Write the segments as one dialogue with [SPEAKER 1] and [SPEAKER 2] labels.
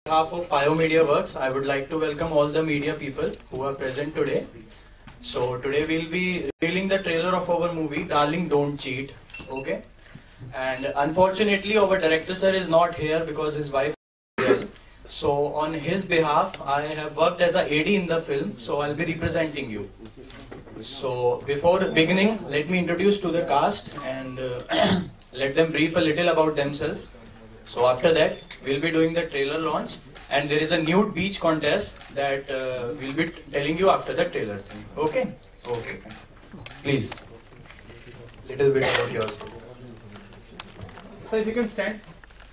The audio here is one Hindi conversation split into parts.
[SPEAKER 1] On behalf of Fio Media Works, I would like to welcome all the media people who are present today. So today we'll be revealing the trailer of our movie Darling Don't Cheat. Okay, and unfortunately our director sir is not here because his wife is ill. So on his behalf, I have worked as a AD in the film. So I'll be representing you. So before beginning, let me introduce to the cast and let them brief a little about themselves. So after that, we'll be doing the trailer launch, and there is a nude beach contest that we'll be telling you after the trailer thing. Okay? Okay. Please. Little bit about yourself.
[SPEAKER 2] So if you can stand.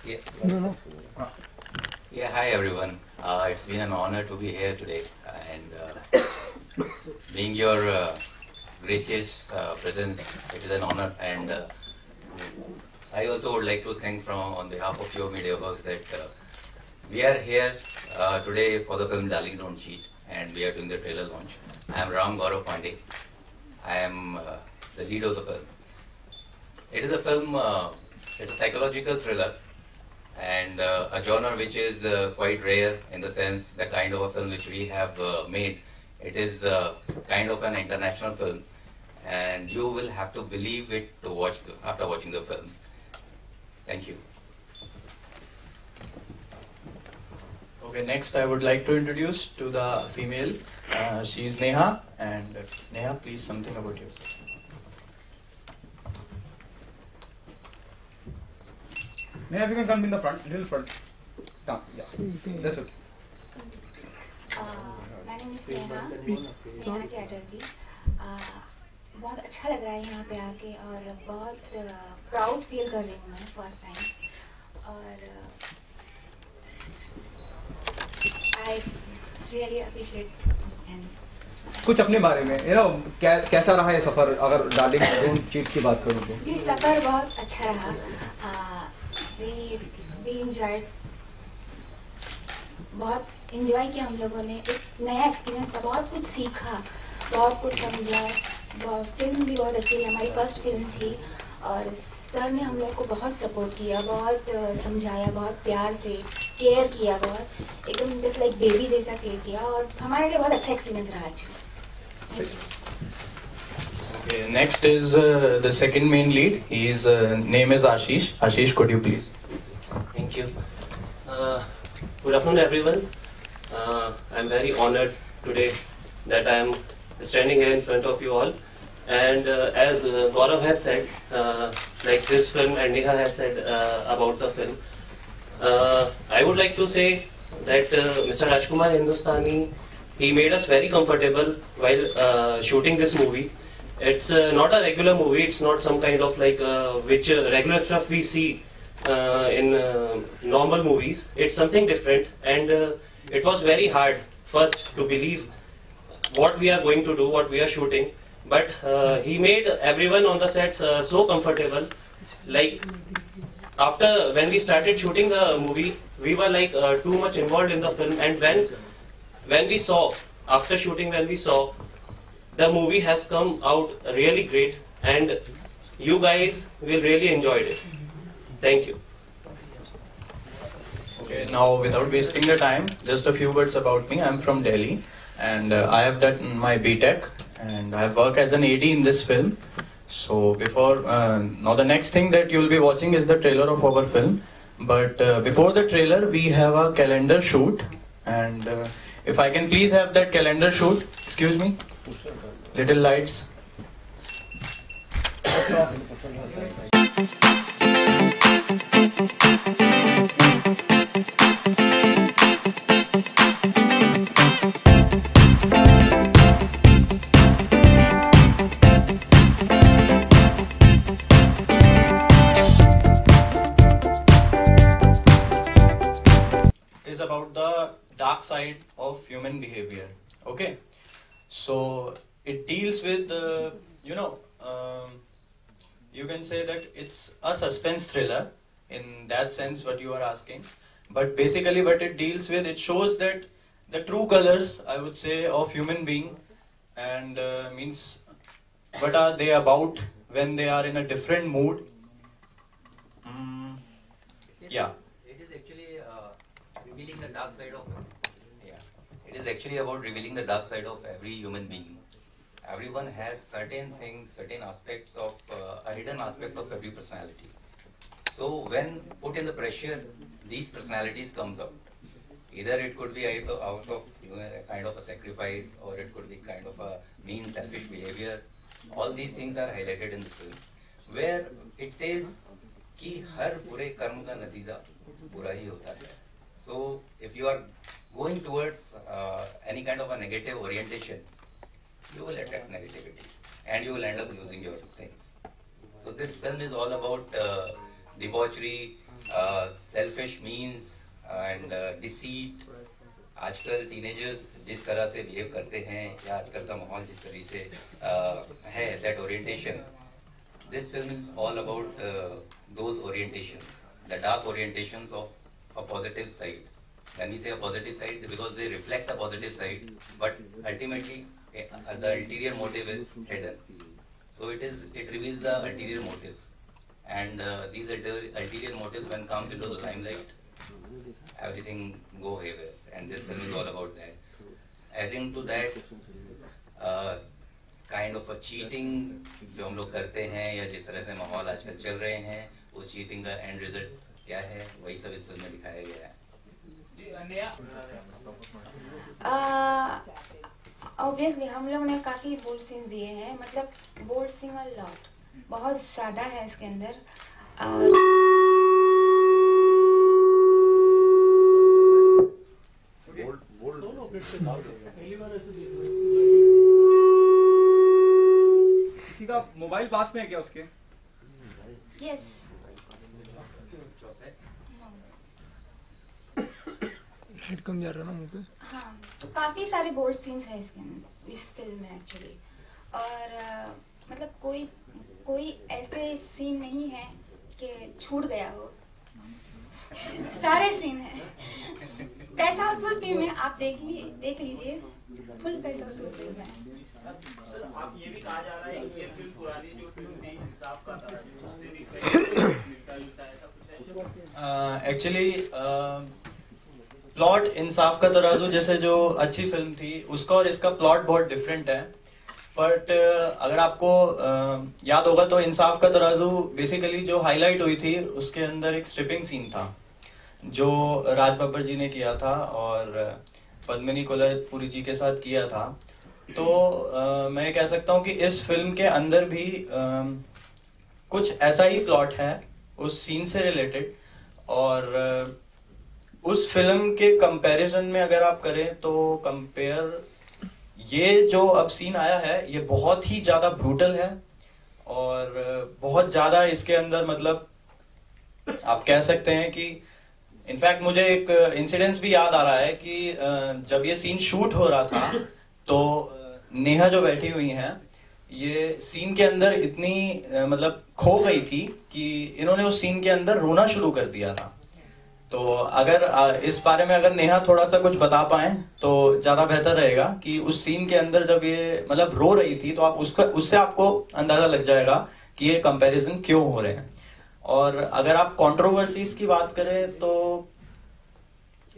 [SPEAKER 3] Yeah. Yeah, hi everyone. It's been an honor to be here today and being your gracious presence, it is an honor, and I also would like to thank on behalf of your media works that we are here today for the film Darling Don't Cheat, and we are doing the trailer launch. I am Ram Gaurav Pandey. I am the lead of the film. It is a film, it's a psychological thriller and a genre which is quite rare in the sense the kind of a film which we have made. It is kind of an international film, and you will have to believe it to watch after watching the film. Thank you.
[SPEAKER 1] Okay, next I would like to introduce to the female. She's Neha, and Neha, please something about yourself.
[SPEAKER 2] Neha, if you can come in the front, little front. Come, yeah. That's okay.
[SPEAKER 4] My name is Neha Chatterjee. बहुत अच्छा लग रहा है यहाँ पे आके और बहुत प्राउड फील कर रही हूँ मैं फर्स्ट टाइम, और आई रियली अप्रिशिएट।
[SPEAKER 2] कुछ अपने बारे में कैसा रहा ये सफर, अगर डार्लिंग डोंट चीट की बात करूँ तो?
[SPEAKER 4] जी, सफ़र बहुत अच्छा रहा। वी एंजॉयड, बहुत एंजॉय किया हम लोगों ने। एक नया एक्सपीरियंस था, बहुत कुछ सीखा, बहुत कुछ समझा। फिल्म भी बहुत अच्छी थी, हमारी फर्स्ट फिल्म थी, और सर ने हम लोग को बहुत सपोर्ट किया, बहुत समझाया, बहुत प्यार से केयर किया, बहुत एकदम जस्ट लाइक बेबी जैसा केयर किया, और हमारे लिए बहुत अच्छा एक्सपीरियंस रहा। अच्छा,
[SPEAKER 1] Okay, next is the second main lead. His name is Ashish. Ashish, could you please?
[SPEAKER 5] Thank you. Good afternoon, everyone. I'm very honored today that I am standing here in front of you all. And as Gaurav has said, like this film, and Neha has said about the film, I would like to say that Mr. Rajkumar Hindustani, he made us very comfortable while shooting this movie. It's not a regular movie. It's not some kind of like which regular stuff we see in normal movies. It's something different, and it was very hard first to believe what we are going to do, what we are shooting. But he made everyone on the sets so comfortable. Like after when we started shooting the movie, we were like too much involved in the film, and when we saw, after shooting, when we saw the movie has come out really great, and you guys will really enjoy it. Thank you.
[SPEAKER 1] Okay, now without wasting the time, just a few words about me. I'm from Delhi, and I have done my BTech, and I have worked as an AD in this film. So before, now the next thing that you'll be watching is the trailer of our film. But before the trailer, we have a calendar shoot, and if I can please have that calendar shoot. Excuse me. Little lights. Is about the dark side of human behavior. Okay, so it deals with you can say that it's a suspense thriller in that sense what you are asking, but basically what it deals with, it shows that the true colors, I would say, of human being, and means what are they about when they are in a different mood. Yeah.
[SPEAKER 3] It is actually revealing the dark is actually about revealing the dark side of every human being. Everyone has certain things, certain aspects of a hidden aspect of every personality. So when put in the pressure, these personalities comes out. Either it could be out of a kind of a sacrifice, or it could be kind of a mean, selfish behavior. All these things are highlighted in the film, where it says कि हर बुरे कर्म का नतीजा बुरा ही होता है. So if you are going towards any kind of a negative orientation, you will attract negativity and you will end up losing your things. So this film is all about debauchery, selfish means and deceit. आजकल टीनेजर्स जिस तरह से बिहेव करते हैं या आजकल का माहौल जिस तरह से है, that orientation. This film is all about those orientations, the dark orientations of a positive side. When we say a positive side, because they reflect a positive side, but ultimately the ulterior motive is hidden. So it reveals the ulterior motives, and these ulterior motives, when comes into the limelight, everything go haywire, and this film is all about that. Adding to that, kind of a cheating जो हम लोग करते हैं या जिस तरह से माहौल आजकल चल रहे हैं, उस चीटिंग का एंड रिजल्ट क्या है, वही सब इस फिल्म में दिखाया गया है.
[SPEAKER 4] ऑब्वियसली हम लोग ने काफी बोल्ड सीन दिए हैं, मतलब बोल्ड सीन अ लॉट, बहुत ज्यादा है इसके अंदर.
[SPEAKER 2] किसी का मोबाइल पास में है क्या उसके?
[SPEAKER 4] यस.
[SPEAKER 6] लाइट कम जा रहा है ना मुझे.
[SPEAKER 4] हाँ, तो काफी सारे बोल्ड सीन्स हैं इसके अंदर, इस फिल्म में एक्चुअली. और मतलब कोई ऐसे सीन नहीं है कि छूट गया हो. सारे सीन हैं. पैसा वसूल फिल्म है, आप देख लीजिए, फुल पैसा वसूल फिल्म है.
[SPEAKER 7] सर, आप ये भी कहा जा रहा है कि ये फिल्म पुरानी जो फिल्म थी इंसाफ का तराजू, उससे भी मिलता जुलता ऐसा कुछ है?
[SPEAKER 1] एक्चुअली प्लॉट इंसाफ का तराजू जैसे जो अच्छी फिल्म थी, उसका और इसका प्लॉट बहुत डिफरेंट है. बट अगर आपको याद होगा तो इंसाफ का तराजू बेसिकली जो हाईलाइट हुई थी, उसके अंदर एक स्ट्रिपिंग सीन था जो राज बब्बर जी ने किया था और पद्मिनी कोल्हापुरी जी के साथ किया था. तो मैं कह सकता हूँ कि इस फिल्म के अंदर भी कुछ ऐसा ही प्लॉट है उस सीन से रिलेटेड. और उस फिल्म के कंपैरिजन में अगर आप करें तो ये जो अब सीन आया है, ये बहुत ही ज्यादा ब्रूटल है और बहुत ज्यादा इसके अंदर, मतलब आप कह सकते हैं कि इनफैक्ट मुझे एक इंसिडेंस भी याद आ रहा है कि जब ये सीन शूट हो रहा था तो नेहा जो बैठी हुई हैं, ये सीन के अंदर इतनी मतलब खो गई थी कि इन्होंने उस सीन के अंदर रोना शुरू कर दिया था. तो अगर इस बारे में अगर नेहा थोड़ा सा कुछ बता पाए तो ज्यादा बेहतर रहेगा कि उस सीन के अंदर जब ये मतलब रो रही थी तो आप उससे आपको अंदाजा लग जाएगा कि ये कंपैरिजन क्यों हो रहे हैं. और अगर आप कंट्रोवर्सीज की बात करें तो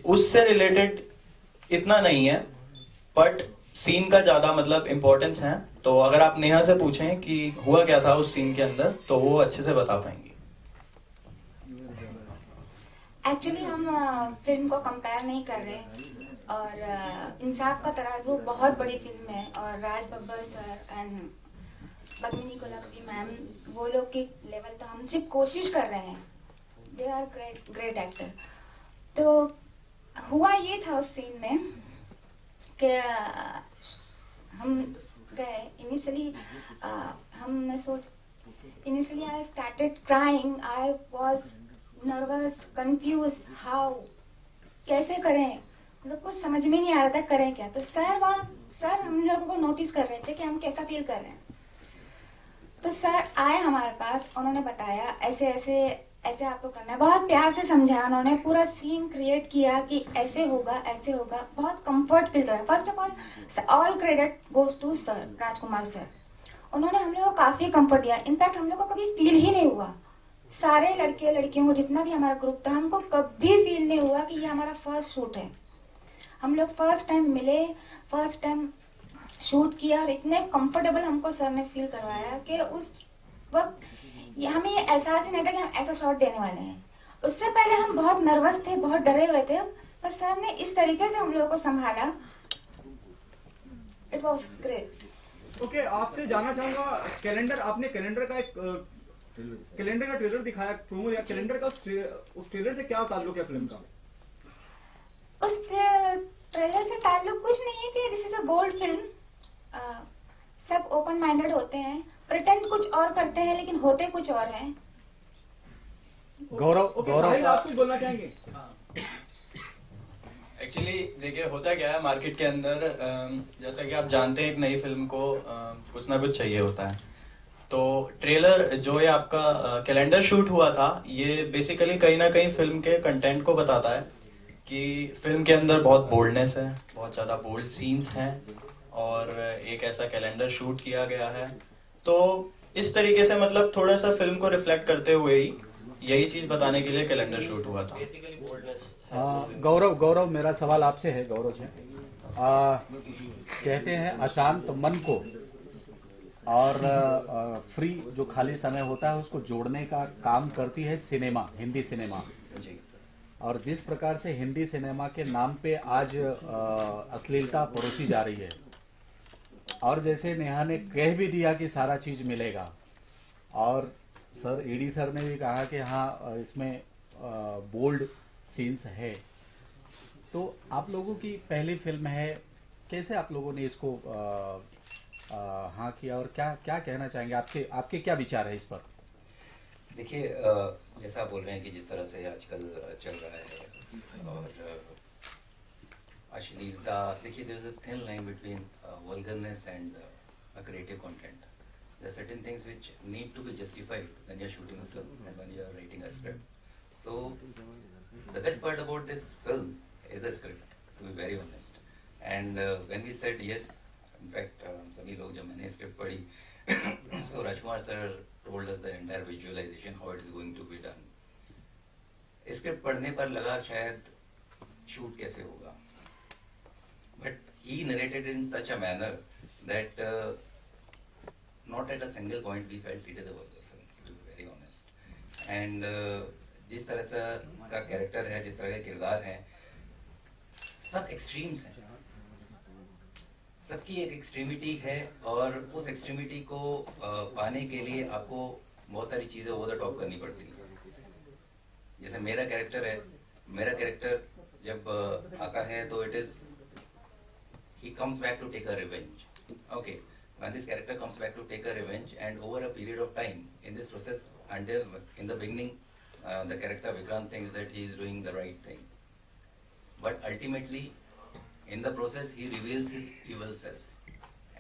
[SPEAKER 1] उससे रिलेटेड इतना नहीं है, बट सीन का ज्यादा मतलब इम्पोर्टेंस है. तो अगर आप नेहा से पूछें कि हुआ क्या था उस सीन के अंदर तो वो अच्छे से बता पाएंगी.
[SPEAKER 4] एक्चुअली हम फिल्म को कंपेयर नहीं कर रहे, और इंसाफ का तराजू बहुत बड़ी फिल्म है और Raj Babbar sir and Padmini Kolhapuri ma'am, वो लोग के लेवल तो हम सिर्फ कोशिश कर रहे हैं. They are great actor. तो हुआ ये था उस सीन में कि हम गए initially, initially I started crying. I was nervous, confuse, how कैसे करें, मतलब कुछ समझ में नहीं आ रहा था करें क्या. तो सर हम लोगों को नोटिस कर रहे थे कि हम कैसा फील कर रहे हैं. तो सर आए हमारे पास, उन्होंने बताया ऐसे ऐसे आपको करना है. बहुत प्यार से समझाया उन्होंने, पूरा सीन क्रिएट किया कि ऐसे होगा. बहुत कंफर्ट फील करा. First of all credit goes to sir Rajkumar sir. उन्होंने हम लोगों को काफी कंफर्ट दिया. इनफैक्ट हम लोग को कभी फील ही नहीं हुआ, सारे लड़के लड़कियों को जितना भी हमारा ग्रुप था, हमको कभी फील नहीं हुआ कि ये हमारा फर्स्ट शूट है. हम लोग फर्स्ट टाइम मिले, फर्स्ट टाइम शूट किया और इतने कंफर्टेबल हमको सर ने फील करवाया कि उस वक्त हमें ये एहसास ही नहीं था कि हम ऐसा शॉट देने वाले हैं। उससे पहले हम बहुत नर्वस थे, बहुत डरे हुए थे, पर सर ने इस तरीके से हम लोगों को संभाला, इट वॉज ग्रेट।
[SPEAKER 2] ओके, आपसे जानना चाहूंगा, कैलेंडर, आपने कैलेंडर का एक कैलेंडर का ट्रेलर दिखाया, प्रोमो दिया, कैलेंडर का उस ट्रेलर से क्या ताल्लुक है फिल्म का?
[SPEAKER 4] उस ट्रेलर से ताल्लुक कुछ नहीं है कि this is a bold film. सब ओपन माइंडेड होते हैं, प्रिटेंड कुछ और करते हैं लेकिन होते कुछ और हैं।
[SPEAKER 2] गौरव आप कुछ बोलना चाहेंगे?
[SPEAKER 1] एक्चुअली देखिए होता क्या है मार्केट के अंदर, जैसा कि आप जानते हैं एक नई फिल्म को कुछ ना कुछ चाहिए होता है। तो ट्रेलर जो ये आपका कैलेंडर शूट हुआ था, ये बेसिकली कहीं ना कहीं फिल्म के कंटेंट को बताता है कि फिल्म के अंदर बहुत बोल्डनेस है, बहुत ज़्यादा बोल्ड सीन्स हैं और एक ऐसा कैलेंडर शूट किया गया है। तो इस तरीके से मतलब थोड़ा सा फिल्म को रिफ्लेक्ट करते हुए ही यही चीज बताने के लिए कैलेंडर शूट हुआ था।
[SPEAKER 8] गौरव मेरा सवाल आपसे है, गौरव जी। कहते हैं अशांत मन को और फ्री जो खाली समय होता है उसको जोड़ने का काम करती है सिनेमा, हिंदी सिनेमा
[SPEAKER 1] जी।
[SPEAKER 8] और जिस प्रकार से हिंदी सिनेमा के नाम पे आज अश्लीलता परोसी जा रही है, और जैसे नेहा ने कह भी दिया कि सारा चीज मिलेगा, और सर ईडी सर ने भी कहा कि हाँ इसमें बोल्ड सीन्स है, तो आप लोगों की पहली फिल्म है, कैसे आप लोगों ने इसको हाँ किया और क्या क्या कहना चाहेंगे? आपके क्या विचार है इस पर?
[SPEAKER 3] देखिए जैसा आप बोल रहे हैं कि जिस तरह से आजकल चल रहा है और अश्लीलता, देखिए there is a thin line between vulgarness and a creative content. There are certain things which need to be justified when you are shooting a film and when you are writing a script. So the best part about this film is the script, to be very honest. And when we said yes, in fact सभी लोग जब मैंने script पढ़ी, so Rajkumar sir told us the entire visualization how it is going to be done. Script पढ़ने पर लगा शायद shoot कैसे होगा, but he narrated in such a manner that not at a single point we felt it is a vulgar film, to be very honest. And जिस तरह से का कैरेक्टर है, जिस तरह के किरदार हैं, सब एक्सट्रीम्स हैं, सबकी एक एक्सट्रीमिटी है और उस एक्सट्रीमिटी को पाने के लिए आपको बहुत सारी चीज़ें ओवर द टॉप करनी पड़ती हैं. जैसे मेरा कैरेक्टर जब आता है तो it is he comes back to take a revenge. Okay, when this character comes back to take a revenge, and over a period of time in this process, until in the beginning the character Vikrant thinks that he is doing the right thing, but ultimately in the process he reveals his evil self,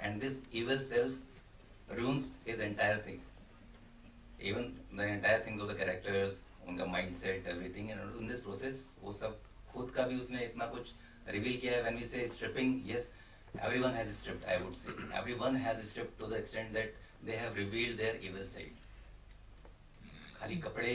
[SPEAKER 3] and this evil self ruins his entire thing, even the entire things of the characters, उनका mindset, everything. And in this process वो सब खुद का भी उसने इतना कुछ reveal किया है. When we say stripping, yes, everyone has stripped. I would say everyone has stripped to the extent that they have revealed their evil side. खाली कपड़े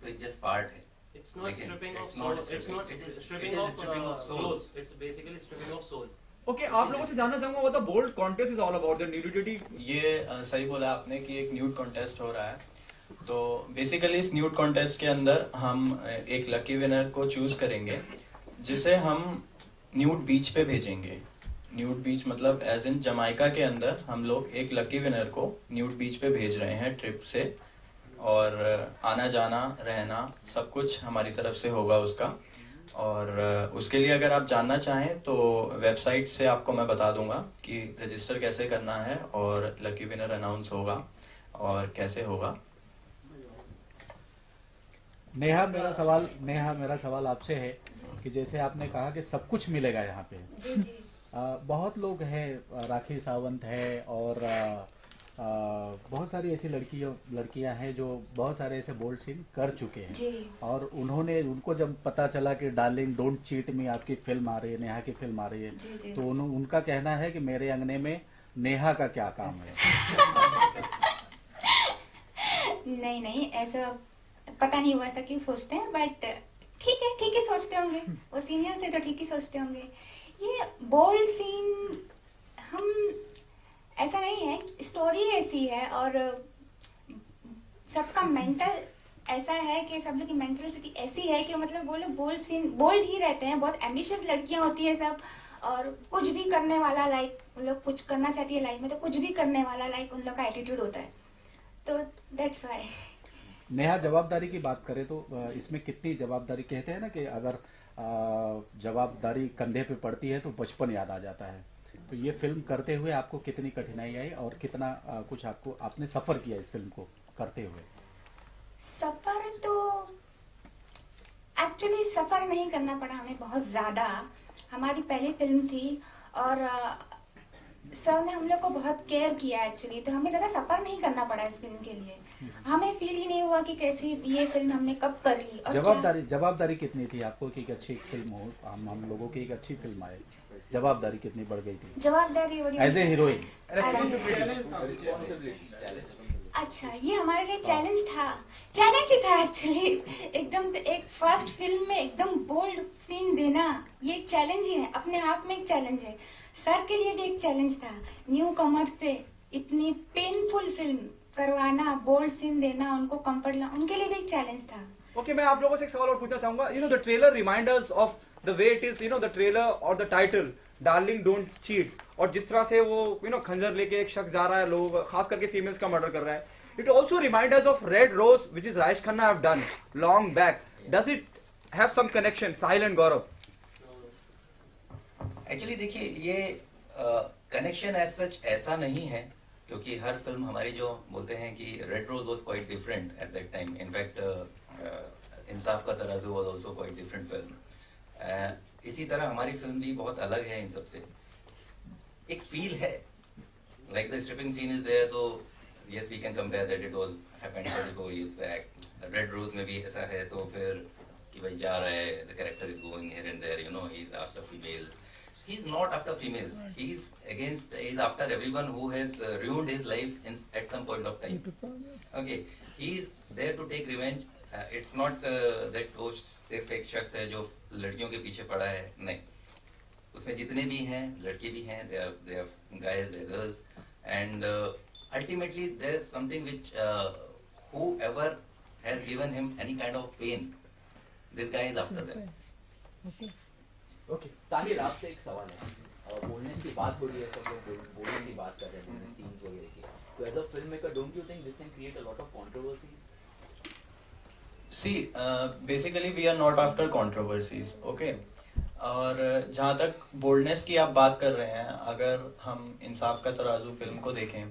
[SPEAKER 3] तो it's just part है.
[SPEAKER 5] It's not stripping of soul. It's not stripping of clothes. It's basically stripping of soul.
[SPEAKER 2] ओके, आप लोगों से जानना चाहूंगा, वो तो bold contest is all about the nudity.
[SPEAKER 1] ये सही बोला आपने कि एक न्यूड कॉन्टेस्ट हो रहा है. तो बेसिकली इस न्यूड कॉन्टेस्ट के अंदर हम एक लकी विनर को चूज करेंगे जिसे हम न्यूड बीच पे भेजेंगे. न्यूड बीच मतलब एज इन जमाइका के अंदर हम लोग एक लकी विनर को न्यूड बीच पे भेज रहे हैं ट्रिप से, और आना जाना रहना सब कुछ हमारी तरफ से होगा उसका. और उसके लिए अगर आप जानना चाहें तो वेबसाइट से आपको मैं बता दूंगा कि रजिस्टर कैसे करना है और लकी विनर अनाउंस होगा और कैसे होगा.
[SPEAKER 8] नेहा मेरा सवाल आपसे है कि जैसे आपने कहा कि सब कुछ मिलेगा यहाँ पे.
[SPEAKER 4] जी जी.
[SPEAKER 8] बहुत लोग हैं, राखी सावंत है और बहुत सारी ऐसी लड़कियां हैं जो बहुत सारे ऐसे बोल्ड सीन कर चुके हैं
[SPEAKER 4] जी.
[SPEAKER 8] और उनको जब पता चला कि डार्लिंग डोंट चीट में आपकी फिल्म आ रही है, नेहा की फिल्म आ रही है,
[SPEAKER 4] जी, जी.
[SPEAKER 8] तो उनका कहना है कि मेरे अंगने में नेहा का क्या काम है.
[SPEAKER 4] नहीं ऐसा पता नहीं हुआ, ऐसा क्यों सोचते हैं, बट ठीक ही सोचते होंगे, वो सीनियर से तो ठीक ही सोचते होंगे। ये बोल्ड सीन हम ऐसा नहीं है, स्टोरी ऐसी है और सबका मेंटल ऐसा है कि सब लोग की मेंटलिटी ऐसी है कि मतलब वो लोग बोल्ड ही रहते हैं। बहुत एम्बिशियस लड़कियां होती है सब, और कुछ भी करने वाला, लाइक उन लोग कुछ करना चाहती है लाइफ में तो कुछ भी करने वाला, लाइक उन लोग का एटीट्यूड होता है, तो दैट्स व्हाई।
[SPEAKER 8] नेहा, जवाबदारी की बात करें तो इसमें कितनी जवाबदारी, कहते हैं ना कि अगर जवाबदारी कंधे पे पड़ती है तो बचपन याद आ जाता है, तो ये फिल्म करते हुए आपको कितनी कठिनाई आई और कितना कुछ आपने सफर किया इस फिल्म को करते हुए?
[SPEAKER 4] सफर तो एक्चुअली सफर नहीं करना पड़ा हमें बहुत ज्यादा। हमारी पहली फिल्म थी और सर ने हम लोग को बहुत केयर किया एक्चुअली, तो हमें ज्यादा सफर नहीं करना पड़ा इस फिल्म के लिए। हमें फील ही नहीं हुआ कि कैसी ये फिल्म हमने कब कर ली। और
[SPEAKER 8] जवाबदारी कितनी थी आपको कि एक अच्छी फिल्म हो, हम लोगों की एक अच्छी फिल्म आए, जवाबदारी कितनी बढ़ गई थी?
[SPEAKER 4] जवाबदारी
[SPEAKER 8] एज ए हीरोइन।
[SPEAKER 4] अच्छा, ये हमारे लिए चैलेंज ही था एक्चुअली। एकदम से एक फर्स्ट फिल्म में एकदम बोल्ड सीन देना, ये एक चैलेंज ही है, अपने आप में एक चैलेंज है। सर के लिए भी एक चैलेंज था, न्यू कमर से इतनी पेनफुल फिल्म करवाना, बोल्ड सीन देना, उनको कंफर्ट लाना, उनके लिए भी एक चैलेंज था।
[SPEAKER 2] ओके, मैं आप लोगों से एक सवाल और पूछना चाहूंगा। You know the trailer reminders of the way it is, you know the trailer और the title darling don't cheat, और जिस तरह से वो यू नो खंजर लेके एक शख्स जा रहा है, लोग खास करके फीमेल्स का मर्डर कर रहा है। It also reminds us of Red Rose, which is Rajesh Khanna have done long back. Does it have some connection, Sahil and Gaurav?
[SPEAKER 3] Actually देखिए, ये कनेक्शन एज सच ऐसा नहीं है, क्योंकि हर फिल्म हमारी जो बोलते हैं कि Red Rose was quite different at that time. In fact Insaf ka Tarazu was also quite different film. इसी तरह हमारी फिल्म भी बहुत अलग है इन सबसे। एक फील है, like the stripping scene is there, तो yes we can compare that it was happened 34 years back. Red Rose में भी ऐसा है, तो फिर कि भाई जा रहा है, the character is going here and there, you know, he's after females. He's not after females, he's after everyone who has ruined his life at some point of time. Okay, he's there to take revenge. It's not that वो सिर्फ एक शख्स है जो लड़कियों के पीछे पड़ा है, नहीं, उसमें जितने भी हैं लड़के भी हैं, they are guys, they are girls, and ultimately there is something which whoever has given him any kind of pain, this guy is after that.
[SPEAKER 9] Okay. साहिल, आपसे एक सवाल है। बोलने की बात हो रही है, सब लोग बोलने की बात कर रहे हैं सीन्स वगैरह की, तो as a film maker don't you think this can create a lot of controversies?
[SPEAKER 1] See, basically we are not after controversies, okay? और जहाँ तक बोल्डनेस की आप बात कर रहे हैं, अगर हम इंसाफ का तराजू फिल्म को देखें,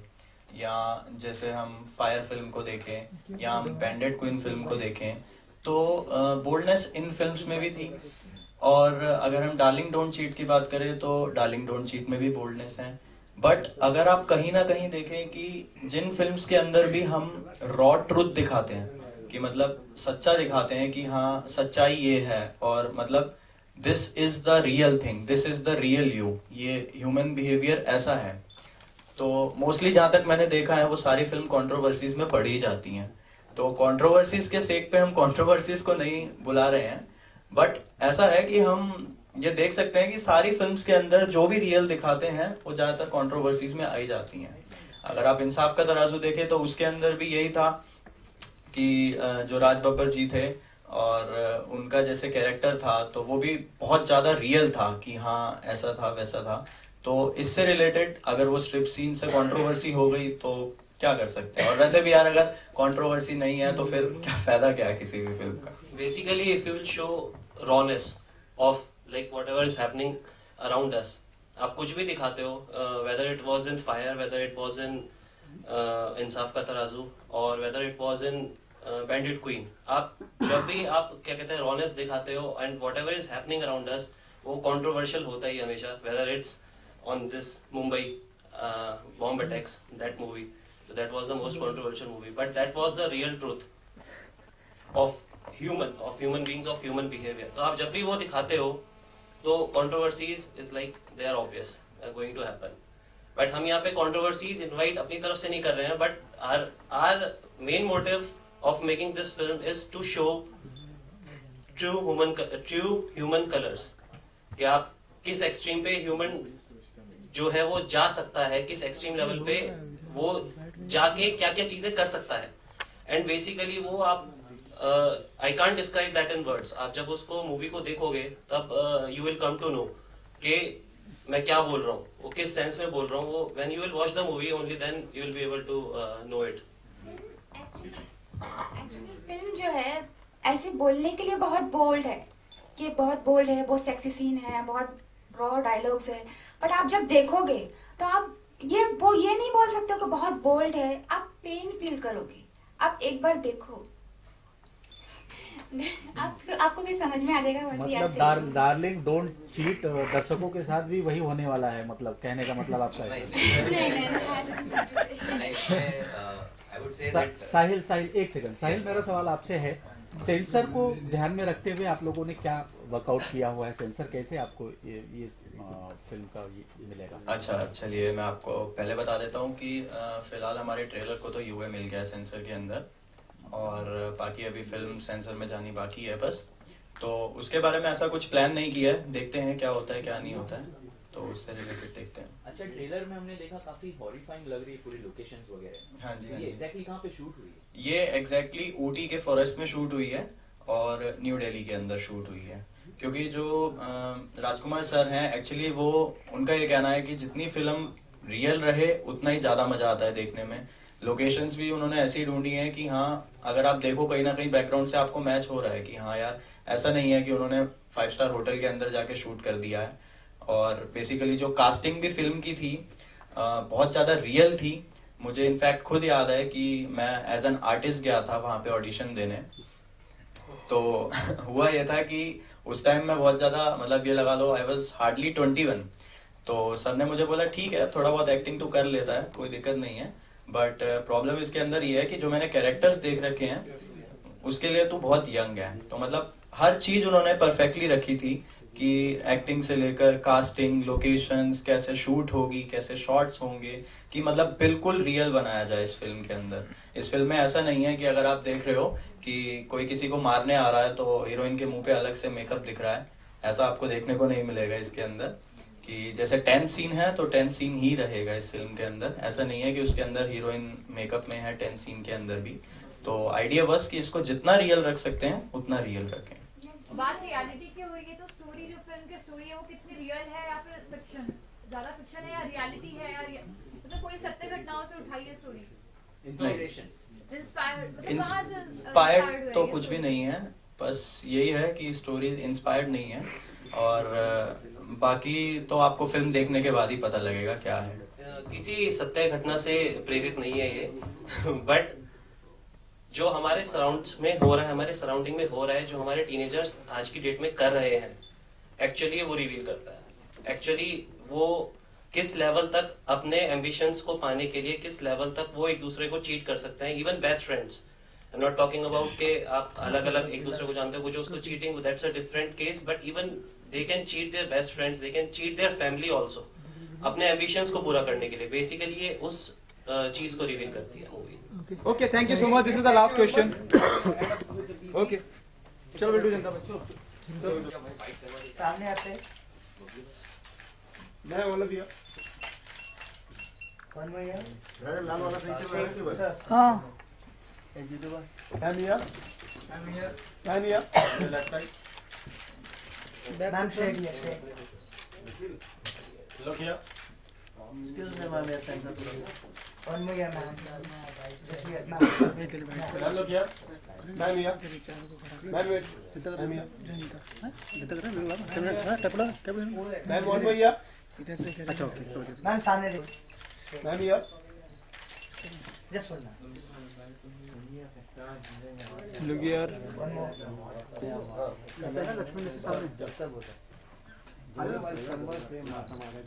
[SPEAKER 1] या जैसे हम फायर फिल्म को देखें, या हम बैंडेड क्वीन फिल्म को देखें, तो बोल्डनेस इन फिल्म्स में भी थी। और अगर हम डार्लिंग डोंट चीट की बात करें तो डार्लिंग डोंट चीट में भी बोल्डनेस है। बट अगर आप कहीं ना कहीं देखें कि जिन फिल्म्स के अंदर भी हम रॉ ट्रुथ दिखाते हैं, कि मतलब सच्चा दिखाते हैं कि हाँ सच्चाई ये है, और मतलब this is the real thing, this is the real you, ये ह्यूमन बिहेवियर ऐसा है, तो मोस्टली जहाँ तक मैंने देखा है वो सारी फिल्म कंट्रोवर्सीज में पड़ी जाती हैं। तो कंट्रोवर्सीज के सेक पे हम कंट्रोवर्सीज को नहीं बुला रहे हैं, बट ऐसा है कि हम ये देख सकते हैं कि सारी फिल्म्स के अंदर जो भी रियल दिखाते हैं वो ज्यादातर कंट्रोवर्सीज में आई जाती हैं। अगर आप इंसाफ का तराजू देखें तो उसके अंदर भी यही था कि जो राज बब्बर जी थे और उनका जैसे कैरेक्टर था, तो वो भी बहुत ज्यादा रियल था कि हाँ ऐसा था वैसा था। तो इससे रिलेटेड अगर वो स्ट्रिप सीन से कंट्रोवर्सी हो गई तो क्या कर सकते हैं। और वैसे भी यार अगर कंट्रोवर्सी नहीं है तो फिर क्या फायदा क्या है किसी भी फिल्म का।
[SPEAKER 5] Basically, if you will show rawness of like whatever is happening around us, आप कुछ भी दिखाते हो, whether it was in fire, whether it was in इंसाफ का तराजू, or whether it was in bandit queen, आप जब भी आप क्या कहते हैं rawness दिखाते हो and whatever is happening around us, वो controversial होता ही हमेशा, whether it's on this Mumbai bomb attacks, that movie, so that was the most controversial movie, but that was the real truth of human beings, of human behavior. तो आप जब भी वो दिखाते हो तो controversies is like they are obvious, are going to happen. But हम यहाँ पे controversies invite अपनी तरफ से नहीं कर रहे हैं, but our main motive of making this film is to show true human colours, कि आप किस एक्सट्रीम पे ह्यूमन जो है वो जा सकता है, किस एक्सट्रीम लेवल पे वो जाके क्या क्या चीजें कर सकता है। एंड बेसिकली वो आप I can't describe that in words. आप जब उसको मूवी को देखोगे तब you will come to know कि मैं क्या बोल रहा हूँ, वो किस सेंस में बोल रहा हूँ। वो when you will watch the movie only then you will be able to know it.
[SPEAKER 4] Actually film जो है ऐसे बोलने के लिए बहुत बोल्ड है, कि बहुत बोल्ड है, बहुत सेक्सी सीन है, बहुत रॉ डायलॉग्स है, बट आप जब देखोगे तो आप ये नहीं बोल सकते हो कि बहुत बोल्ड है, आप पेन फील करोगे। आप एक बार देखो आपको भी समझ में आ जाएगा।
[SPEAKER 8] मतलब डार्लिंग डोंट चीट दर्शकों के साथ भी वही होने वाला है, मतलब कहने का मतलब आपका साहिल एक सेकंड साहिल, मेरा सवाल आपसे है, सेंसर को ध्यान में रखते हुए आप लोगों ने क्या वर्कआउट किया हुआ है? सेंसर कैसे आपको ये फिल्म का ये मिलेगा?
[SPEAKER 1] अच्छा, चलिए मैं आपको पहले बता देता हूँ कि फिलहाल हमारे ट्रेलर को तो यूए मिल गया है सेंसर के अंदर, और बाकी अभी फिल्म सेंसर में जानी बाकी है बस। तो उसके बारे में ऐसा कुछ प्लान नहीं किया है, देखते हैं क्या होता है क्या नहीं होता है, तो उससे रिलेटेड देखते हैं।
[SPEAKER 9] अच्छा, ट्रेलर में हमने देखा काफी हॉरिफाइंग लग रही है पूरी लोकेशंस वगैरह।
[SPEAKER 1] हाँ जी,
[SPEAKER 9] ये एग्जैक्टली कहाँ पे शूट हुई है?
[SPEAKER 1] ये एग्जैक्टली ऊटी के फॉरेस्ट में शूट हुई है और न्यू दिल्ली के अंदर शूट हुई है, क्योंकि जो राजकुमार सर हैं एक्चुअली वो उनका ये कहना है कि जितनी फिल्म रियल रहे उतना ही ज़्यादा मज़ा आता है देखने में। लोकेशंस भी उन्होंने ऐसी ढूंढी हैं कि हाँ अगर आप देखो कहीं ना कहीं बैकग्राउंड से आपको मैच हो रहा है कि हाँ यार, ऐसा नहीं है कि उन्होंने 5 स्टार होटल के अंदर जाके शूट कर दिया है। और बेसिकली जो कास्टिंग भी फिल्म की थी बहुत ज़्यादा रियल थी। मुझे इनफैक्ट खुद याद है कि मैं एज एन आर्टिस्ट गया था वहाँ पे ऑडिशन देने, तो हुआ ये था कि उस टाइम मैं बहुत ज़्यादा, मतलब ये लगा लो आई वॉज हार्डली 21। तो सर ने मुझे बोला ठीक है थोड़ा बहुत एक्टिंग तो कर लेता है, कोई दिक्कत नहीं है, बट प्रॉब्लम इसके अंदर ये है कि जो मैंने कैरेक्टर्स देख रखे हैं उसके लिए तू बहुत यंग है। तो मतलब हर चीज़ उन्होंने परफेक्टली रखी थी कि एक्टिंग से लेकर कास्टिंग, लोकेशंस, कैसे शूट होगी, कैसे शॉट्स होंगे, कि मतलब बिल्कुल रियल बनाया जाए इस फिल्म के अंदर। इस फिल्म में ऐसा नहीं है कि अगर आप देख रहे हो कि कोई किसी को मारने आ रहा है तो हीरोइन के मुंह पे अलग से मेकअप दिख रहा है, ऐसा आपको देखने को नहीं मिलेगा इसके अंदर। कि जैसे 10 सीन है तो 10 सीन ही रहेगा इस फिल्म के अंदर, ऐसा नहीं है कि उसके अंदर हीरोइन मेकअप में है 10 सीन के अंदर भी। तो आइडिया बस कि इसको जितना रियल रख सकते हैं उतना रियल रखें।
[SPEAKER 10] बात रियलिटी की हुई है तो स्टोरी, जो फिल्म की स्टोरी है वो कितनी रियल है या फिर फिक्शन, ज्यादा फिक्शन है या रियलिटी है, या मतलब कोई सत्य घटनाओं से उठाई है स्टोरी?
[SPEAKER 1] इंस्पायर्ड तो कुछ भी नहीं है, बस यही है कि स्टोरी इंस्पायर्ड नहीं है, और बाकी तो आपको फिल्म देखने के बाद ही पता लगेगा क्या है।
[SPEAKER 5] किसी सत्य घटना से प्रेरित नहीं है ये बट जो हमारे सराउंड्स में हो रहा है, हमारे सराउंडिंग में हो रहा है, जो हमारे टीनेजर्स आज की डेट में कर रहे हैं, एक्चुअली वो रिवील करता है एक्चुअली वो किस लेवल तक अपने एम्बिशंस को पाने के लिए, किस लेवल तक वो एक दूसरे को चीट कर सकते हैं। Even best friends, I am not talking about के आप अलग अलग एक दूसरे को जानते हो, कुछ उसको cheating, that's a different case, but even they can cheat their best friends, they can cheat their family also, अपने एम्बिशंस को पूरा करने के लिए। बेसिकली ये उस चीज को रिवील करती है movie.
[SPEAKER 2] Okay, thank you so much. This is the last question. Okay. चलो बेटू जनता बच्चों
[SPEAKER 7] सामने आते मैं बोला दिया कौन भैया लाल वाला पीछे
[SPEAKER 6] हाँ
[SPEAKER 7] मैं लिया लेफ्ट साइड नाम शेयर किया लो किया स्किल्स में माने सेंटर कौन भैया नाम जैसे इतना लो किया मैं लिया मैं वेट मैं लिया मैं कौन भैया अच्छा ओके मैम सामने देखो मैं लिया जस्ट सुनना
[SPEAKER 2] लोग यार
[SPEAKER 7] लक्ष्मण जैसे सामने जब तक होता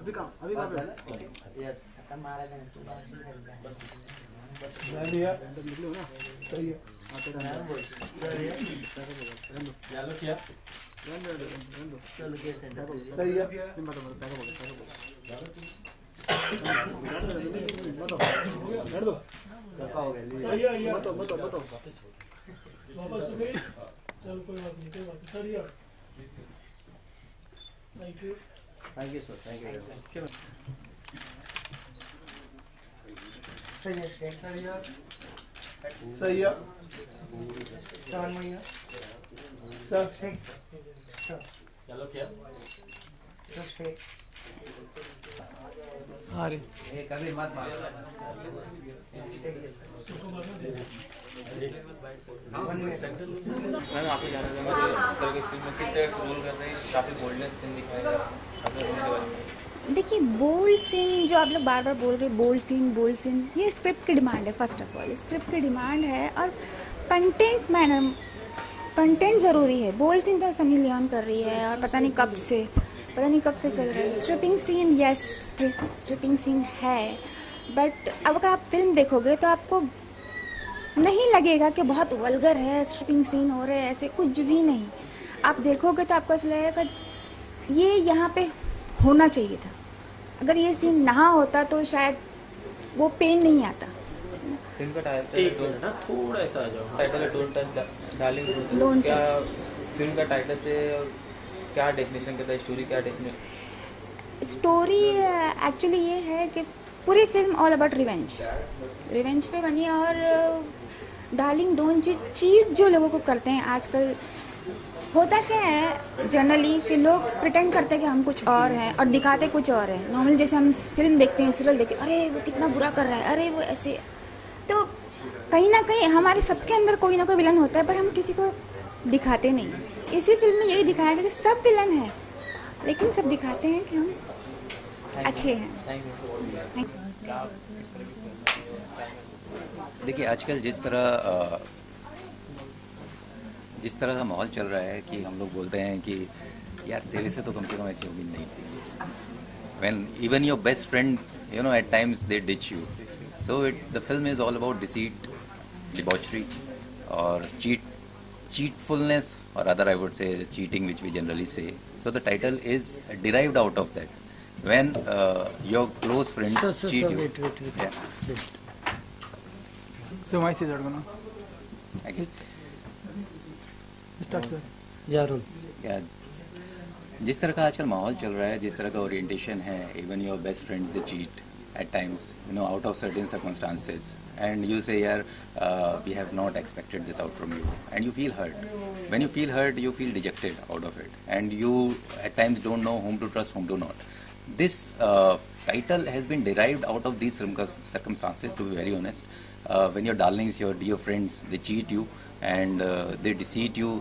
[SPEAKER 7] अभी काम यस हमारा मैं लिया सही है चलो क्या चलो के सेंटर सही है
[SPEAKER 11] चलो कोई बात नहीं सर यार thank you
[SPEAKER 7] sir thank you सही है सर यार सही है सर मैया सर सर
[SPEAKER 1] चलो क्या
[SPEAKER 7] सर
[SPEAKER 6] अरे
[SPEAKER 8] कभी मत मारो
[SPEAKER 12] मैम आपको जाना चाहूँगा इस तरह की फिल्म में किस तरह रोल कर रहे हैं, काफ़ी बोल्डनेस सीन दिखाएगा अपने रोल के बारे में।
[SPEAKER 4] देखिए बोल्ड सीन जो आप लोग बार बार बोल रहे हैं, बोल्ड सीन, ये स्क्रिप्ट की डिमांड है। फर्स्ट ऑफ ऑल स्क्रिप्ट की डिमांड है और कंटेंट मैडम, कंटेंट ज़रूरी है। बोल्ड सीन तो सनी लियोन कर रही है और पता नहीं कब से चल रहा है। Stripping scene, yes stripping scene है, बट अब अगर आप फिल्म देखोगे तो आपको नहीं लगेगा कि बहुत वल्गर है, स्ट्रिपिंग सीन हो रहे हैं, ऐसे कुछ भी नहीं। आप देखोगे तो आपको ऐसा लगेगा कि ये यहाँ पे होना चाहिए था। अगर ये सीन ना होता तो शायद वो पेन नहीं आता।
[SPEAKER 12] फिल्म का टाइटल ना थोड़ा सा आ जाओ, टाइटल डोंट टच डार्लिंग, क्या फिल्म का टाइटल से क्या डेफिनेशन करता है, स्टोरी क्या डेफिनेशन?
[SPEAKER 4] स्टोरी एक्चुअली ये है कि पूरी फिल्म ऑल अबाउट रिवेंज पे बनी है। और डार्लिंग डोंट चीट जो लोगों को करते हैं आजकल, होता क्या है जनरली कि लोग प्रिटेंड करते हैं कि हम कुछ और हैं और दिखाते कुछ और है। नॉर्मल जैसे हम फिल्म देखते हैं, सीरियल देखते हैं, अरे वो कितना बुरा कर रहा है, अरे वो ऐसे। तो कहीं ना कहीं हमारे सबके अंदर कोई ना कोई विलन होता है, पर हम किसी को दिखाते नहीं। इसी फिल्म में यही दिखाया गया कि सब विलन है, लेकिन सब दिखाते हैं कि हम अच्छे हैं।
[SPEAKER 3] देखिए आजकल जिस तरह का माहौल चल रहा है कि हम लोग बोलते हैं कि यार तेरे से तो कम से कम ऐसी उम्मीद नहीं थी। When even your best friends, you know, at times they ditch you. So the film is all about deceit, debauchery, or cheatfulness, or rather I would say cheating, which we generally say. So the title is derived out of that. When your close friends cheat you.
[SPEAKER 6] Wait.
[SPEAKER 3] Yeah.
[SPEAKER 6] So my is gonna
[SPEAKER 3] Okay.
[SPEAKER 6] start sir.
[SPEAKER 3] Yeah. जिस तरह का आजकल माहौल चल रहा है, जिस तरह का ओरिएंटेशन है, even your best friends they cheat at times, you know, out of certain circumstances, and you say, "Yeah, we have not expected this out from you," and you feel hurt. When you feel hurt, you feel dejected out of it, and you at times don't know whom to trust, whom to not. This title has been derived out of these circumstances, to be very honest. When your darlings, your dear friends, they cheat you and they deceive you,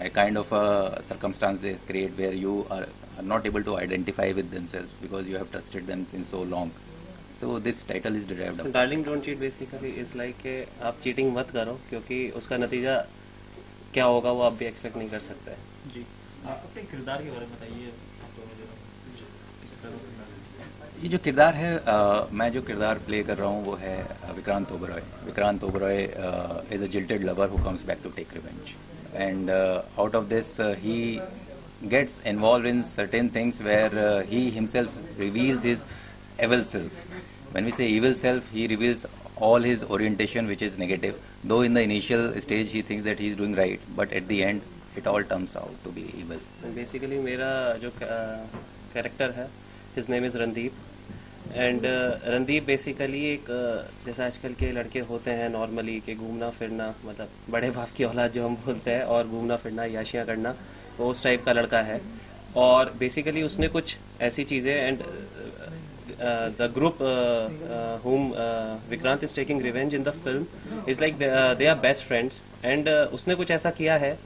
[SPEAKER 3] a kind of a circumstance they create where you are not able to identify with themselves because you have trusted them since so long. So this title is derived out.
[SPEAKER 5] Darling don't cheat basically is like आप चीटिंग मत करो, क्योंकि उसका नतीजा क्या होगा वो आप भी एक्सपेक्ट नहीं कर सकते।
[SPEAKER 12] जी आप अपने किरदार के बारे में बताइए।
[SPEAKER 3] ये जो किरदार है, मैं जो किरदार प्ले कर रहा हूँ वो है Vikrant Oberoi. Vikrant Oberoi is a jilted lover who comes back to take revenge, and out of this he gets involved in certain things where he himself reveals his evil self. When we say evil self, he reveals all his orientation which is negative, though in the initial stage he thinks that he is doing right, but at the end it all turns out to be evil.
[SPEAKER 5] Basically मेरा जो कैरेक्टर है, his name is Randeep, and Randeep basically एक जैसे आजकल के लड़के होते हैं नॉर्मली कि घूमना फिरना, मतलब बड़े बाप की औलाद जो हम बोलते हैं, और घूमना फिरना याशियाँ करना, वो उस टाइप का लड़का है। और बेसिकली उसने कुछ ऐसी चीज़ें, and the group whom Vikrant is taking revenge in the film is like they are best friends, and उसने कुछ ऐसा किया है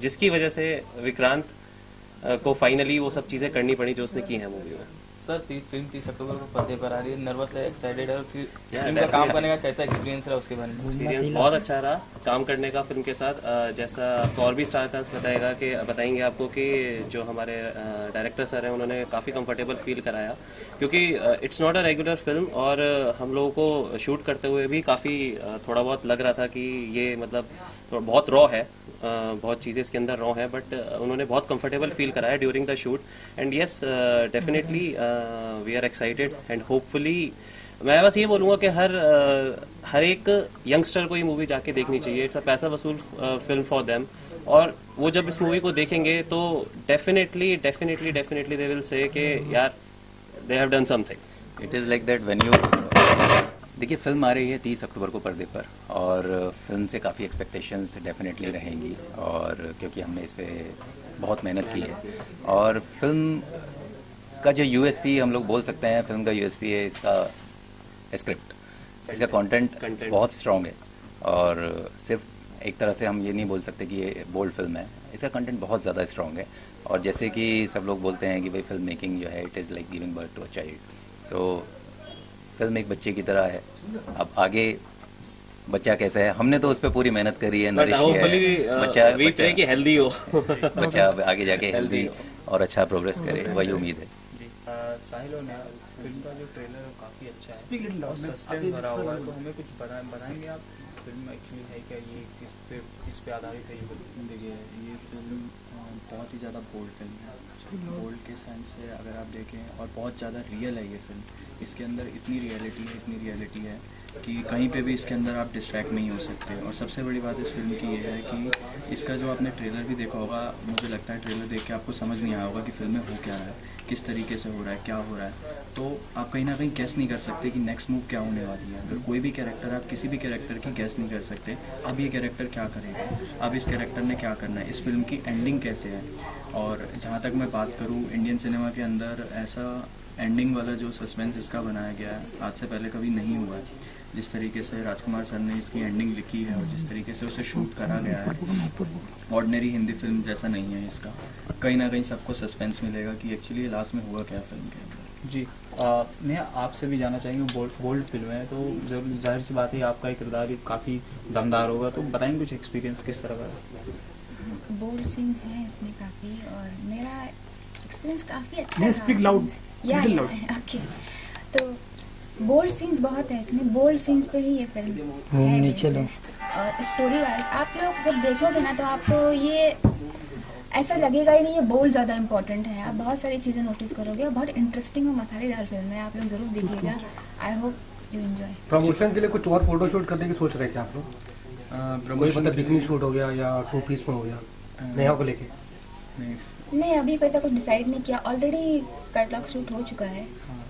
[SPEAKER 5] जिसकी वजह से विक्रांत को फाइनली वो सब चीज़ें करनी पड़ी जो उसने की है मूवी में।
[SPEAKER 12] सर फिल्म 30 अक्टूबर को पर्दे पर आ रही है, नर्वस है, एक्साइटेड है, फिर फिल्म का काम करने का कैसा एक्सपीरियंस रहा उसके बारे में?
[SPEAKER 5] एक्सपीरियंस बहुत अच्छा रहा काम करने का फिल्म के साथ। जैसा और भी स्टार कास्ट बताएंगे आपको कि जो हमारे डायरेक्टर सर हैं उन्होंने काफ़ी कंफर्टेबल फील कराया, क्योंकि it's not a regular film, और हम लोगों को शूट करते हुए भी काफ़ी थोड़ा बहुत लग रहा था कि ये मतलब बहुत रॉ है, बहुत चीज़ें इसके अंदर रॉ है, बट उन्होंने बहुत कंफर्टेबल फील कराया during the shoot, and yes definitely we are excited, and hopefully मैं बस ये बोलूँगा कि हर एक यंगस्टर को ये मूवी जाके देखनी चाहिए। इट्स अ पैसा वसूल फिल्म फॉर देम, और वो जब इस मूवी को देखेंगे तो डेफिनेटली दे विल से कि यार they have done something.
[SPEAKER 3] It is like that when you देखिए फिल्म आ रही है 30 अक्टूबर को पर्दे पर, और फिल्म से काफ़ी एक्सपेक्टेशंस डेफिनेटली रहेंगी, और क्योंकि हमने इस पर बहुत मेहनत की है। और फिल्म का जो यूएसपी हम लोग बोल सकते हैं, फिल्म का यूएसपी है इसका स्क्रिप्ट, इसका कंटेंट बहुत स्ट्रॉन्ग है। और सिर्फ एक तरह से हम ये नहीं बोल सकते कि ये बोल्ड फिल्म है, इसका कंटेंट बहुत ज़्यादा स्ट्रॉन्ग है। और जैसे कि सब लोग बोलते हैं कि भाई फिल्म मेकिंग जो है it is like giving birth to a child, so film एक बच्चे की तरह है। अब आगे बच्चा कैसा है, हमने तो उस पर पूरी मेहनत करी है, नरिश किया है बच्चा कि हेल्दी हो बच्चा आगे जाके हेल्दी और अच्छा प्रोग्रेस करे, वही उम्मीद है।
[SPEAKER 12] साहिल और फिल्म का जो ट्रेलर है काफ़ी अच्छा है, सस्पेंस भरा हुआ है, तो हमें कुछ बताएंगे आप फिल्म एक्चुअली है क्या, ये किस पे आधारित है ये?
[SPEAKER 13] देखिए ये फिल्म बहुत ही ज़्यादा बोल्ड फिल्म है, बोल्ड के सेंस से अगर आप देखें, और बहुत ज़्यादा रियल है ये फिल्म। इसके अंदर इतनी रियलिटी है कि कहीं पे भी इसके अंदर आप डिस्ट्रैक्ट नहीं हो सकते। और सबसे बड़ी बात इस फिल्म की ये है कि इसका जो आपने ट्रेलर भी देखा होगा, मुझे लगता है ट्रेलर देख के आपको समझ नहीं आया होगा कि फिल्म में हो क्या रहा है, किस तरीके से हो रहा है, क्या हो रहा है। तो आप कहीं ना कहीं गेस नहीं कर सकते कि नेक्स्ट मूव क्या होने वाली है। अगर कोई भी कैरेक्टर, आप किसी भी कैरेक्टर की गेस नहीं कर सकते अब ये कैरेक्टर क्या करेगा, अब इस कैरेक्टर ने क्या करना है, इस फिल्म की एंडिंग कैसे है। और जहाँ तक मैं बात करूँ, इंडियन सिनेमा के अंदर ऐसा एंडिंग वाला जो सस्पेंस इसका बनाया गया है आज से पहले कभी नहीं हुआ है। जिस तरीके से राजकुमार सर ने इसकी एंडिंग लिखी है और जिस तरीके से उसे शूट करा गया है, ऑर्डिनरी हिंदी फिल्म जैसा नहीं है इसका। कहीं ना कहीं सबको सस्पेंस मिलेगा कि एक्चुअली लास्ट में हुआ क्या फिल्म के अंदर।
[SPEAKER 12] जी नेहा, आपसे भी जानना चाहेंगे, बोल्ड फिल्म है तो जाहिर सी बात है आपका एक किरदार भी काफ़ी दमदार होगा, तो बताएंगे कुछ एक्सपीरियंस किस तरह का?
[SPEAKER 4] बोल्ड सीन है इसमें काफ़ी, और मेरा एक्सपीरियंस काफ़ी अच्छा
[SPEAKER 7] रहा। Speak loud,
[SPEAKER 4] okay. तो बोल्ड सीन्स बहुत है इसमें, बोल्ड सीन्स पे ही ये फिल्म है। और स्टोरी वाइज आप लोग जब देखोगे ना तो आपको ये ऐसा लगेगा ही नहीं ये बोल्ड ज़्यादा इंपॉर्टेंट है। आप बहुत सारी चीज़ें नोटिस करोगे और बहुत इंटरेस्टिंग और मसालेदार फिल्म है, आप लोग ज़रूर देखिएगा। I hope you enjoy.
[SPEAKER 7] Promotion के लिए कुछ और फोटोशूट करने की सोच रहे थे आप लोग? प्रमोशन मतलब बिकनी शूट हो गया या 2 पीस में हो गया, नेहा को लेके?
[SPEAKER 4] नहीं, अभी कैसा कुछ डिसाइड नहीं किया, ऑलरेडी कैटलॉग शूट हो चुका है।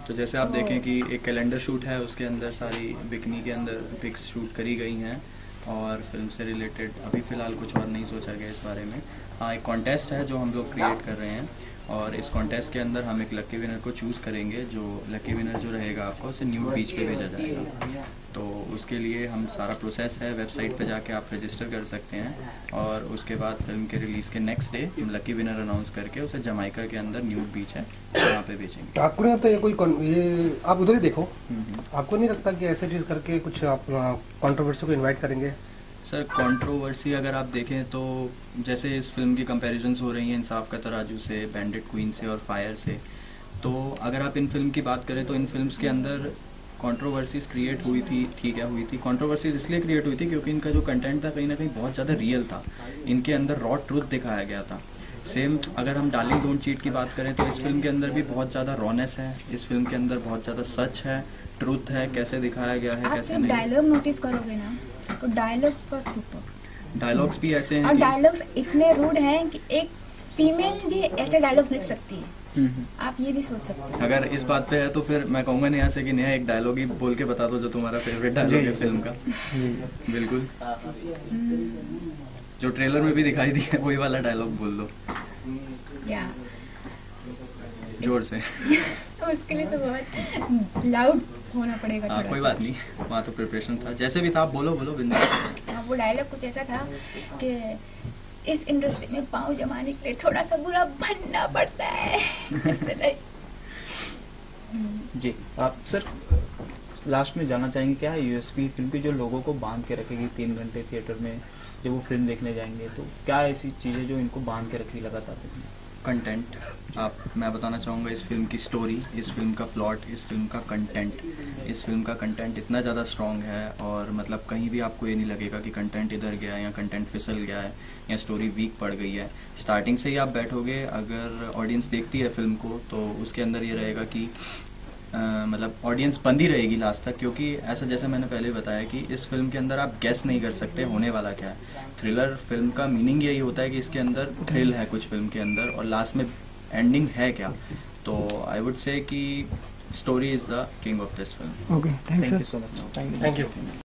[SPEAKER 13] तो जैसे आप देखें कि एक कैलेंडर शूट है, उसके अंदर सारी बिकनी के अंदर पिक्स शूट करी गई हैं, और फिल्म से रिलेटेड अभी फ़िलहाल कुछ और नहीं सोचा गया इस बारे में। हाँ, एक कॉन्टेस्ट है जो हम लोग क्रिएट कर रहे हैं, और इस कॉन्टेस्ट के अंदर हम एक लकी विनर को चूज़ करेंगे। जो लकी विनर जो रहेगा आपको उसे न्यूड बीच पे भेजा जाएगा। तो उसके लिए हम सारा प्रोसेस है, वेबसाइट पे जाके आप रजिस्टर कर सकते हैं, और उसके बाद फिल्म के रिलीज़ के नेक्स्ट डे हम लकी विनर अनाउंस करके उसे जमाइका के अंदर न्यूड बीच है वहाँ पे भेजेंगे।
[SPEAKER 7] आपको नहीं लगता ये कोई ये आप उधर ही देखो, आपको नहीं लगता कि ऐसे चीज़ करके कुछ आप कंट्रोवर्सी को इन्वाइट करेंगे?
[SPEAKER 13] सर कंट्रोवर्सी अगर आप देखें तो जैसे इस फिल्म की कंपैरिजंस हो रही हैं इंसाफ का तराजू से, बैंडिट क्वीन से और फायर से, तो अगर आप इन फिल्म की बात करें तो इन फिल्म्स के अंदर कंट्रोवर्सीज क्रिएट हुई थी। ठीक है, हुई थी कंट्रोवर्सीज, इसलिए क्रिएट हुई थी क्योंकि इनका जो कंटेंट था कहीं ना कहीं बहुत ज़्यादा रियल था, इनके अंदर रॉ ट्रूथ दिखाया गया था। सेम अगर हम डार्लिंग डोंट चीट की बात करें तो इस फिल्म के अंदर भी बहुत ज़्यादा रॉनेस है, इस फिल्म के अंदर बहुत ज़्यादा सच है, ट्रूथ है, कैसे दिखाया गया है, कैसे नहीं।
[SPEAKER 4] डायलॉग नोटिस करोगे ना तो डायलॉग बहुत सुपर,
[SPEAKER 13] डायलॉग्स भी ऐसे हैं
[SPEAKER 4] और डायलॉग्स इतने रूड हैं कि एक फीमेल भी ऐसे डायलॉग्स लिख सकती है। आप ये भी सोच सकते हैं।
[SPEAKER 13] अगर इस बात पे है तो फिर मैं कहूँगा नेहा से कि नेहा एक डायलॉग ही बोल के बता दो जो तुम्हारा फेवरेट डायलॉग है फिल्म का। बिल्कुल, जो ट्रेलर में भी दिखाई दिया वही वाला डायलॉग बोल दो जोर से।
[SPEAKER 4] तो उसके लिए तो बहुत लाउड होना पड़ेगा।
[SPEAKER 13] हाँ, कोई बात नहीं, वहाँ तो प्रिपरेशन था, जैसे भी था आप बोलो बिंदास।
[SPEAKER 4] वो डायलॉग कुछ ऐसा था कि इस इंडस्ट्री में पाँव जमाने के लिए थोड़ा सा बुरा बनना पड़ता है।
[SPEAKER 12] जी, आप सर लास्ट में जानना चाहेंगे क्या है यूएसपी फिल्म की जो लोगों को बांध के रखेगी 3 घंटे थिएटर में जब वो फिल्म देखने जाएंगे, तो क्या ऐसी चीज़ें जो इनको बांध के रखेगी लगातार?
[SPEAKER 13] कंटेंट, मैं बताना चाहूँगा इस फिल्म की स्टोरी, इस फिल्म का प्लॉट, इस फिल्म का कंटेंट। इस फिल्म का कंटेंट इतना ज़्यादा स्ट्रॉन्ग है और मतलब कहीं भी आपको ये नहीं लगेगा कि कंटेंट इधर गया है या कंटेंट फिसल गया है या स्टोरी वीक पड़ गई है। स्टार्टिंग से ही आप बैठोगे, अगर ऑडियंस देखती है फिल्म को तो उसके अंदर ये रहेगा कि मतलब ऑडियंस बंदी रहेगी लास्ट तक, क्योंकि ऐसा जैसे मैंने पहले बताया कि इस फिल्म के अंदर आप गेस नहीं कर सकते होने वाला क्या है। थ्रिलर फिल्म का मीनिंग यही होता है कि इसके अंदर थ्रिल है कुछ फिल्म के अंदर और लास्ट में एंडिंग है क्या। तो आई वुड से कि story is the king of this film.
[SPEAKER 6] Okay, thank you
[SPEAKER 13] so much.
[SPEAKER 7] Thank you.